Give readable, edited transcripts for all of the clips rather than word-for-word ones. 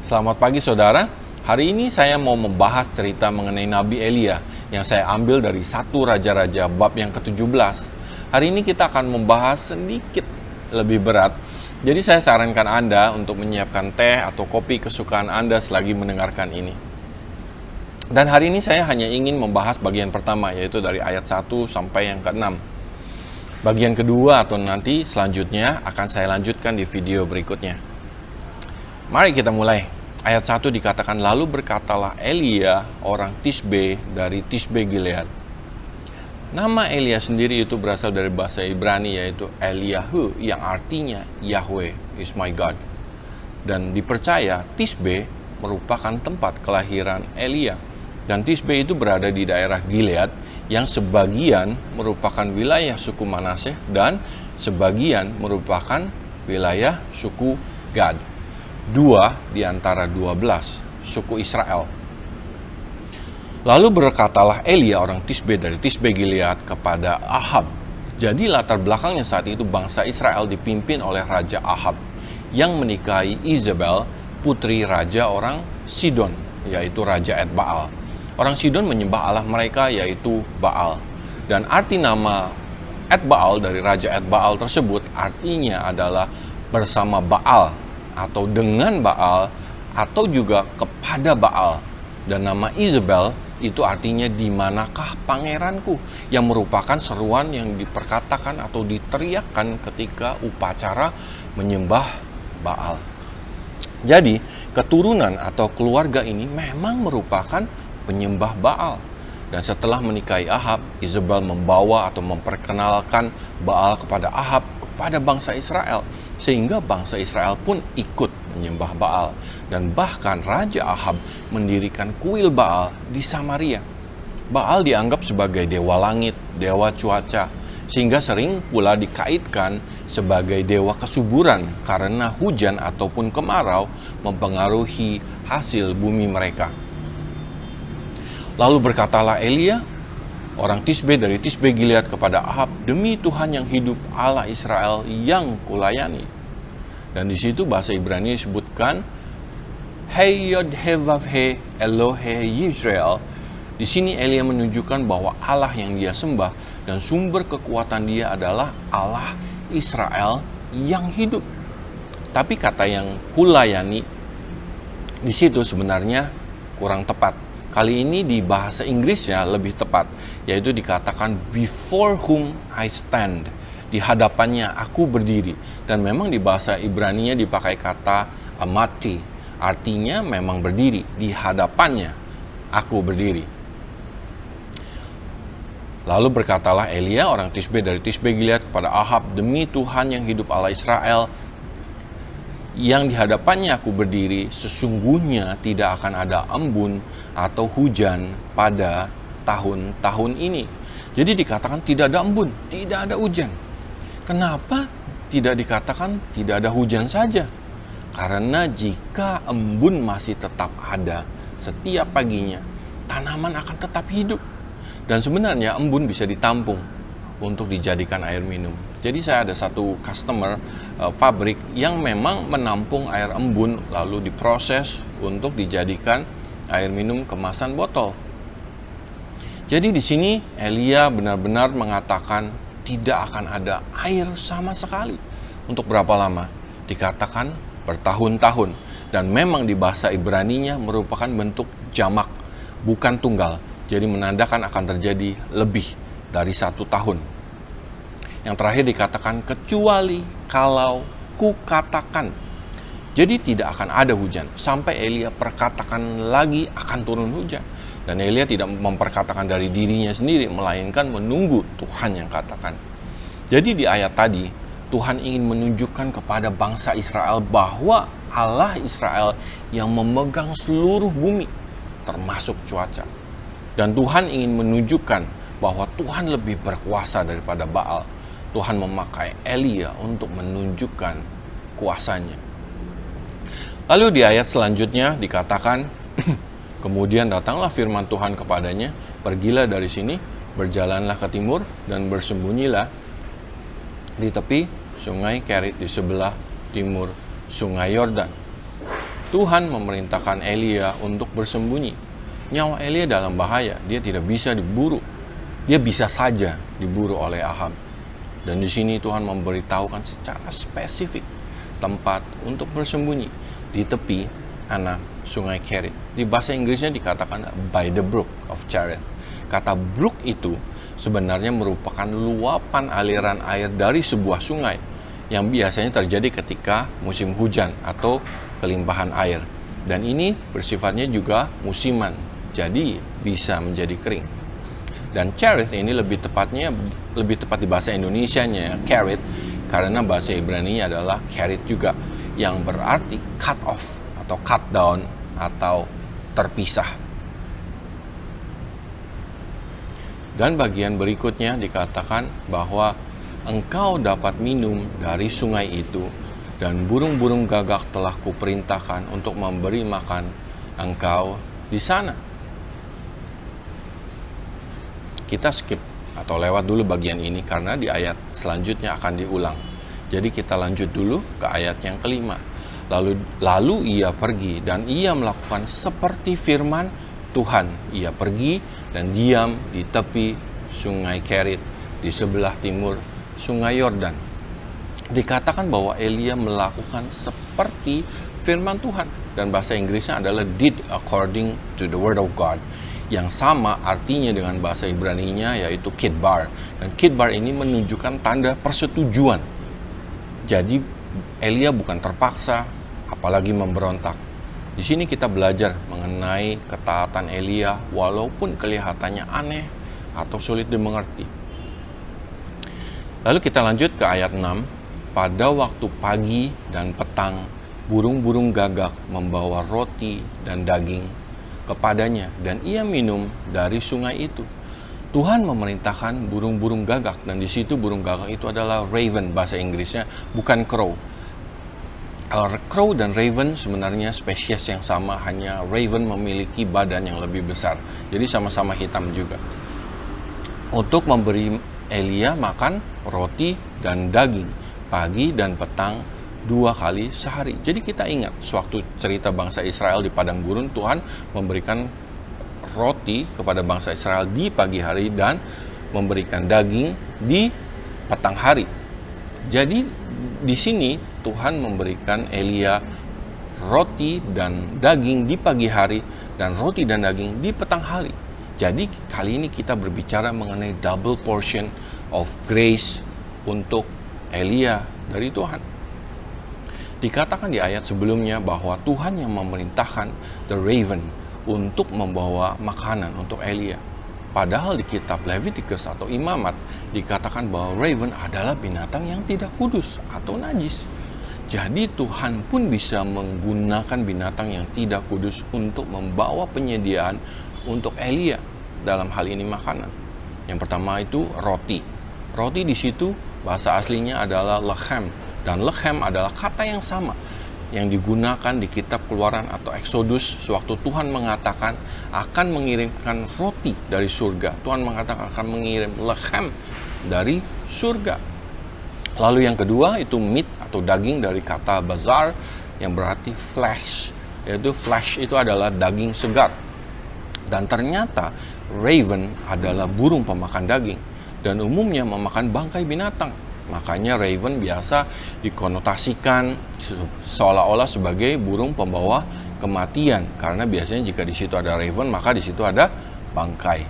Selamat pagi saudara. Hari ini saya mau membahas cerita mengenai Nabi Elia yang saya ambil dari 1 Raja-Raja bab yang ke-17. Hari ini kita akan membahas sedikit lebih berat. Jadi saya sarankan Anda untuk menyiapkan teh atau kopi kesukaan Anda selagi mendengarkan ini. Dan hari ini saya hanya ingin membahas bagian pertama, yaitu dari ayat 1 sampai yang ke-6. Bagian kedua atau nanti selanjutnya akan saya lanjutkan di video berikutnya. Mari kita mulai. Ayat 1 dikatakan, lalu berkatalah Elia orang Tisbe dari Tisbe Gilead. Nama Elia sendiri itu berasal dari bahasa Ibrani, yaitu Eliyahu, yang artinya Yahweh is my God. Dan dipercaya Tisbe merupakan tempat kelahiran Elia. Dan Tisbe itu berada di daerah Gilead, yang sebagian merupakan wilayah suku Manaseh dan sebagian merupakan wilayah suku Gad. 2 di antara 12 suku Israel. Lalu berkatalah Elia orang Tisbe dari Tisbe Gilead kepada Ahab. Jadi latar belakangnya saat itu bangsa Israel dipimpin oleh Raja Ahab yang menikahi Izebel, putri Raja orang Sidon, yaitu Raja Etbaal. Orang Sidon menyembah Allah mereka, yaitu Baal. Dan arti nama Etbaal dari Raja Etbaal tersebut artinya adalah bersama Baal, atau dengan Baal, atau juga kepada Baal. Dan nama Izebel itu artinya di manakah pangeranku, yang merupakan seruan yang diperkatakan atau diteriakkan ketika upacara menyembah Baal. Jadi keturunan atau keluarga ini memang merupakan penyembah Baal. Dan setelah menikahi Ahab, Izebel membawa atau memperkenalkan Baal kepada Ahab, kepada bangsa Israel, sehingga bangsa Israel pun ikut menyembah Baal. Dan bahkan Raja Ahab mendirikan kuil Baal di Samaria. Baal dianggap sebagai dewa langit, dewa cuaca, sehingga sering pula dikaitkan sebagai dewa kesuburan karena hujan ataupun kemarau mempengaruhi hasil bumi mereka. Lalu berkatalah Elia orang Tisbe dari Tisbe Gilead kepada Ahab, demi Tuhan yang hidup, Allah Israel yang kulayani. Dan di situ bahasa Ibrani disebutkan Hey Yod He Vav He Elohe Yisrael. Di sini Elia menunjukkan bahwa Allah yang dia sembah dan sumber kekuatan dia adalah Allah Israel yang hidup. Tapi kata yang kulayani di situ sebenarnya kurang tepat. Kali ini di bahasa Inggrisnya lebih tepat, yaitu dikatakan before whom I stand. Di hadapannya aku berdiri. Dan memang di bahasa Ibraninya dipakai kata amati, artinya memang berdiri. Di hadapannya aku berdiri. Lalu berkatalah Elia orang Tisbe dari Tisbe Gilead kepada Ahab, demi Tuhan yang hidup Allah Israel yang di hadapannya aku berdiri, sesungguhnya tidak akan ada embun atau hujan pada tahun-tahun ini. Jadi dikatakan tidak ada embun, tidak ada hujan. Kenapa tidak dikatakan tidak ada hujan saja? Karena jika embun masih tetap ada setiap paginya, tanaman akan tetap hidup. Dan sebenarnya embun bisa ditampung untuk dijadikan air minum. Jadi saya ada satu customer pabrik yang memang menampung air embun lalu diproses untuk dijadikan air minum kemasan botol. Jadi di sini Elia benar-benar mengatakan tidak akan ada air sama sekali. Untuk berapa lama? Dikatakan bertahun-tahun. Dan memang di bahasa Ibraninya merupakan bentuk jamak, bukan tunggal. Jadi menandakan akan terjadi lebih dari 1 tahun. Yang terakhir dikatakan kecuali kalau kukatakan. Jadi tidak akan ada hujan sampai Elia perkatakan lagi akan turun hujan. Dan Elia tidak memperkatakan dari dirinya sendiri, melainkan menunggu Tuhan yang katakan. Jadi di ayat tadi Tuhan ingin menunjukkan kepada bangsa Israel bahwa Allah Israel yang memegang seluruh bumi, termasuk cuaca. Dan Tuhan ingin menunjukkan bahwa Tuhan lebih berkuasa daripada Baal. Tuhan memakai Elia untuk menunjukkan kuasanya. Lalu di ayat selanjutnya dikatakan, kemudian datanglah firman Tuhan kepadanya, pergilah dari sini, berjalanlah ke timur, dan bersembunyilah di tepi sungai Kerit di sebelah timur sungai Yordan. Tuhan memerintahkan Elia untuk bersembunyi. Nyawa Elia dalam bahaya, dia tidak bisa diburu. Dia bisa saja diburu oleh Ahab. Dan di sini Tuhan memberitahukan secara spesifik tempat untuk bersembunyi di tepi anak sungai Kerit. Di bahasa Inggrisnya dikatakan by the brook of Cherith. Kata brook itu sebenarnya merupakan luapan aliran air dari sebuah sungai yang biasanya terjadi ketika musim hujan atau kelimpahan air. Dan ini bersifatnya juga musiman, jadi bisa menjadi kering. Dan Cherith ini lebih tepat di bahasa Indonesianya Kerit, karena bahasa Ibrani adalah Kerit juga, yang berarti cut off atau cut down atau terpisah. Dan bagian berikutnya dikatakan bahwa engkau dapat minum dari sungai itu, dan burung-burung gagak telah kuperintahkan untuk memberi makan engkau di sana. Kita skip atau lewat dulu bagian ini karena di ayat selanjutnya akan diulang. Jadi kita lanjut dulu ke ayat yang kelima. Lalu ia pergi dan ia melakukan seperti firman Tuhan. Ia pergi dan diam di tepi sungai Kerit di sebelah timur sungai Yordan. Dikatakan bahwa Elia melakukan seperti firman Tuhan, dan bahasa Inggrisnya adalah did according to the word of God, yang sama artinya dengan bahasa Ibraninya, yaitu kidbar. Dan kidbar ini menunjukkan tanda persetujuan. Jadi Elia bukan terpaksa, apalagi memberontak. Di sini kita belajar mengenai ketaatan Elia walaupun kelihatannya aneh atau sulit dimengerti. Lalu kita lanjut ke ayat 6. Pada waktu pagi dan petang, burung-burung gagak membawa roti dan daging kepadanya, dan ia minum dari sungai itu. Tuhan memerintahkan burung-burung gagak, dan di situ burung gagak itu adalah raven, bahasa Inggrisnya, bukan crow. Crow dan raven sebenarnya spesies yang sama, hanya raven memiliki badan yang lebih besar, jadi sama-sama hitam juga. Untuk memberi Elia makan roti dan daging pagi dan petang 2 kali sehari. Jadi kita ingat sewaktu cerita bangsa Israel di padang gurun, Tuhan memberikan roti kepada bangsa Israel di pagi hari dan memberikan daging di petang hari. Jadi di sini Tuhan memberikan Elia roti dan daging di pagi hari dan roti dan daging di petang hari. Jadi kali ini kita berbicara mengenai double portion of grace untuk Elia dari Tuhan. Dikatakan di ayat sebelumnya bahwa Tuhan yang memerintahkan the raven untuk membawa makanan untuk Elia. Padahal di kitab Leviticus atau Imamat dikatakan bahwa raven adalah binatang yang tidak kudus atau najis. Jadi Tuhan pun bisa menggunakan binatang yang tidak kudus untuk membawa penyediaan untuk Elia, dalam hal ini makanan. Yang pertama itu roti. Roti di situ bahasa aslinya adalah lechem, dan lechem adalah kata yang sama yang digunakan di kitab Keluaran atau Exodus sewaktu Tuhan mengatakan akan mengirimkan roti dari surga. Tuhan mengatakan akan mengirim lechem dari surga. Lalu yang kedua itu meat atau daging dari kata bazar yang berarti flesh, yaitu flesh itu adalah daging segar. Dan ternyata raven adalah burung pemakan daging dan umumnya memakan bangkai binatang. Makanya raven biasa dikonotasikan seolah-olah sebagai burung pembawa kematian, karena biasanya jika di situ ada raven maka di situ ada bangkai.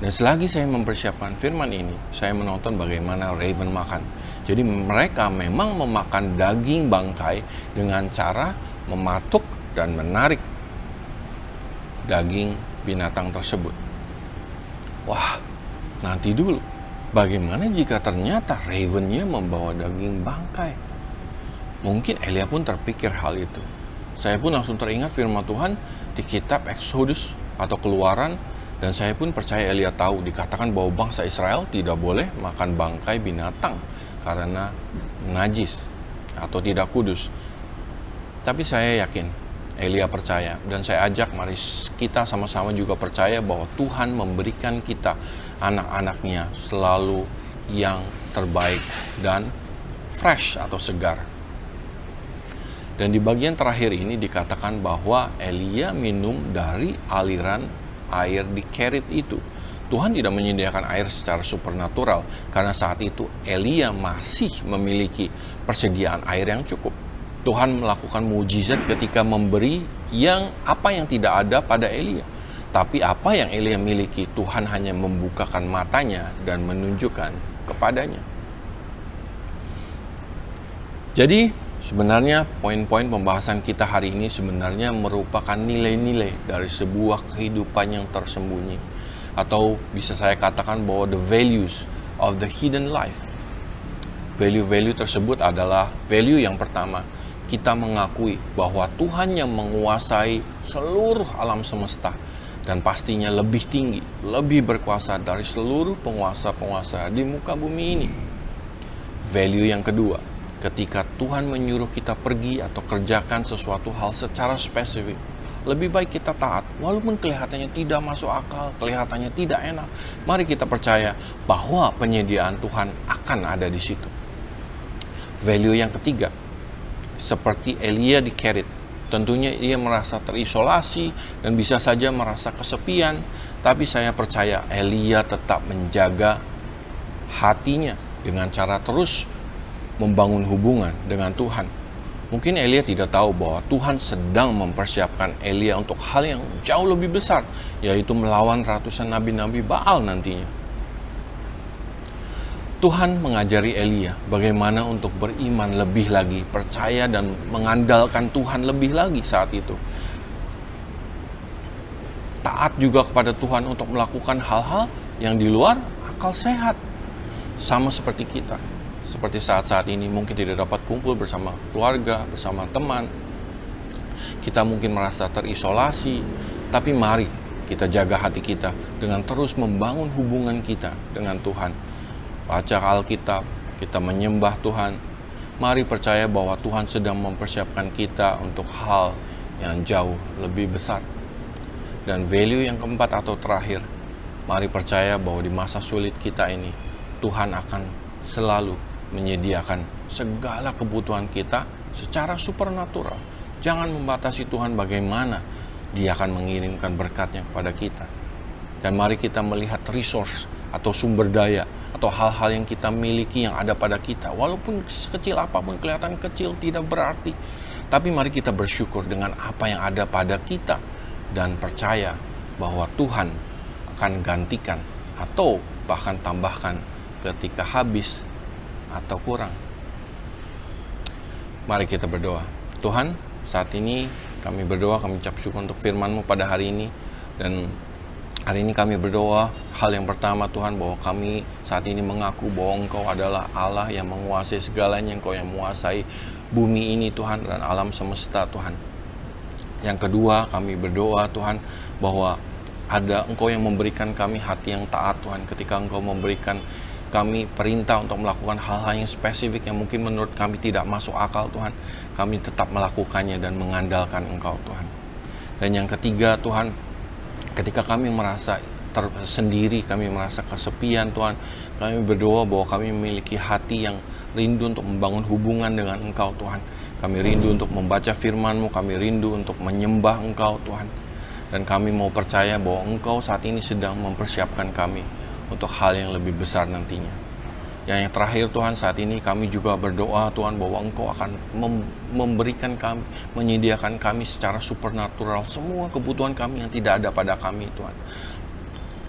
Dan selagi saya mempersiapkan firman ini, saya menonton bagaimana raven makan. Jadi mereka memang memakan daging bangkai dengan cara mematuk dan menarik daging binatang tersebut. Wah, nanti dulu. Bagaimana jika ternyata ravennya membawa daging bangkai? Mungkin Elia pun terpikir hal itu. Saya pun langsung teringat firman Tuhan di kitab Exodus atau Keluaran, dan saya pun percaya Elia tahu dikatakan bahwa bangsa Israel tidak boleh makan bangkai binatang karena najis atau tidak kudus. Tapi saya yakin Elia percaya, dan saya ajak mari kita sama-sama juga percaya bahwa Tuhan memberikan kita anak-anaknya selalu yang terbaik dan fresh atau segar. Dan di bagian terakhir ini dikatakan bahwa Elia minum dari aliran air di Kerit itu. Tuhan tidak menyediakan air secara supernatural karena saat itu Elia masih memiliki persediaan air yang cukup. Tuhan melakukan mujizat ketika memberi apa yang tidak ada pada Elia. Tapi apa yang Elia miliki, Tuhan hanya membukakan matanya dan menunjukkan kepadanya. Jadi sebenarnya poin-poin pembahasan kita hari ini sebenarnya merupakan nilai-nilai dari sebuah kehidupan yang tersembunyi. Atau bisa saya katakan bahwa the values of the hidden life. Value-value tersebut adalah value yang pertama, kita mengakui bahwa Tuhan yang menguasai seluruh alam semesta dan pastinya lebih tinggi, lebih berkuasa dari seluruh penguasa-penguasa di muka bumi ini. Value yang kedua, ketika Tuhan menyuruh kita pergi atau kerjakan sesuatu hal secara spesifik, lebih baik kita taat, walaupun kelihatannya tidak masuk akal, kelihatannya tidak enak. Mari kita percaya bahwa penyediaan Tuhan akan ada di situ. Value yang ketiga, seperti Elia di Kerit, tentunya ia merasa terisolasi dan bisa saja merasa kesepian, tapi saya percaya Elia tetap menjaga hatinya dengan cara terus membangun hubungan dengan Tuhan. Mungkin Elia tidak tahu bahwa Tuhan sedang mempersiapkan Elia untuk hal yang jauh lebih besar, yaitu melawan ratusan nabi-nabi Baal nantinya. Tuhan mengajari Elia bagaimana untuk beriman lebih lagi, percaya dan mengandalkan Tuhan lebih lagi saat itu. Taat juga kepada Tuhan untuk melakukan hal-hal yang di luar akal sehat. Sama seperti kita. Seperti saat-saat ini mungkin tidak dapat kumpul bersama keluarga, bersama teman. Kita mungkin merasa terisolasi, tapi mari kita jaga hati kita dengan terus membangun hubungan kita dengan Tuhan. Baca Alkitab, kita menyembah Tuhan. Mari percaya bahwa Tuhan sedang mempersiapkan kita untuk hal yang jauh lebih besar. Dan value yang keempat atau terakhir, mari percaya bahwa di masa sulit kita ini, Tuhan akan selalu menyediakan segala kebutuhan kita secara supernatural. Jangan membatasi Tuhan bagaimana Dia akan mengirimkan berkatnya kepada kita. Dan mari kita melihat resource atau sumber daya atau hal-hal yang kita miliki yang ada pada kita. Walaupun sekecil apapun, kelihatan kecil, tidak berarti. Tapi mari kita bersyukur dengan apa yang ada pada kita dan percaya bahwa Tuhan akan gantikan atau bahkan tambahkan ketika habis atau kurang. Mari kita berdoa. Tuhan, saat ini kami berdoa, kami ucap syukur untuk firman-Mu pada hari ini. Dan hari ini kami berdoa, hal yang pertama Tuhan, bahwa kami saat ini mengaku bahwa Engkau adalah Allah yang menguasai segalanya, Engkau yang menguasai bumi ini Tuhan, dan alam semesta Tuhan. Yang kedua, kami berdoa Tuhan, bahwa ada Engkau yang memberikan kami hati yang taat Tuhan, ketika Engkau memberikan kami perintah untuk melakukan hal-hal yang spesifik yang mungkin menurut kami tidak masuk akal Tuhan, kami tetap melakukannya dan mengandalkan Engkau Tuhan. Dan yang ketiga Tuhan, ketika kami merasa tersendiri, kami merasa kesepian Tuhan, kami berdoa bahwa kami memiliki hati yang rindu untuk membangun hubungan dengan Engkau Tuhan. Kami rindu untuk membaca firman-Mu, kami rindu untuk menyembah Engkau Tuhan. Dan kami mau percaya bahwa Engkau saat ini sedang mempersiapkan kami untuk hal yang lebih besar nantinya. Yang terakhir Tuhan, saat ini kami juga berdoa Tuhan bahwa Engkau akan memberikan kami, menyediakan kami secara supernatural semua kebutuhan kami yang tidak ada pada kami Tuhan.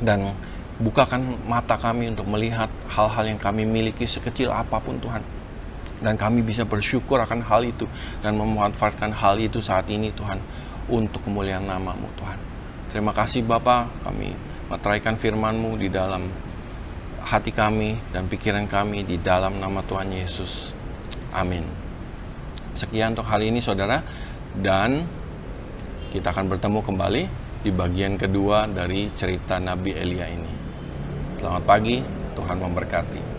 Dan bukakan mata kami untuk melihat hal-hal yang kami miliki sekecil apapun Tuhan. Dan kami bisa bersyukur akan hal itu dan memanfaatkan hal itu saat ini Tuhan untuk kemuliaan nama-Mu Tuhan. Terima kasih Bapa, kami meteraikan firman-Mu di dalam hati kami dan pikiran kami di dalam nama Tuhan Yesus. Amin. Sekian untuk hari ini saudara, dan kita akan bertemu kembali di bagian kedua dari cerita Nabi Elia ini. Selamat pagi, Tuhan memberkati.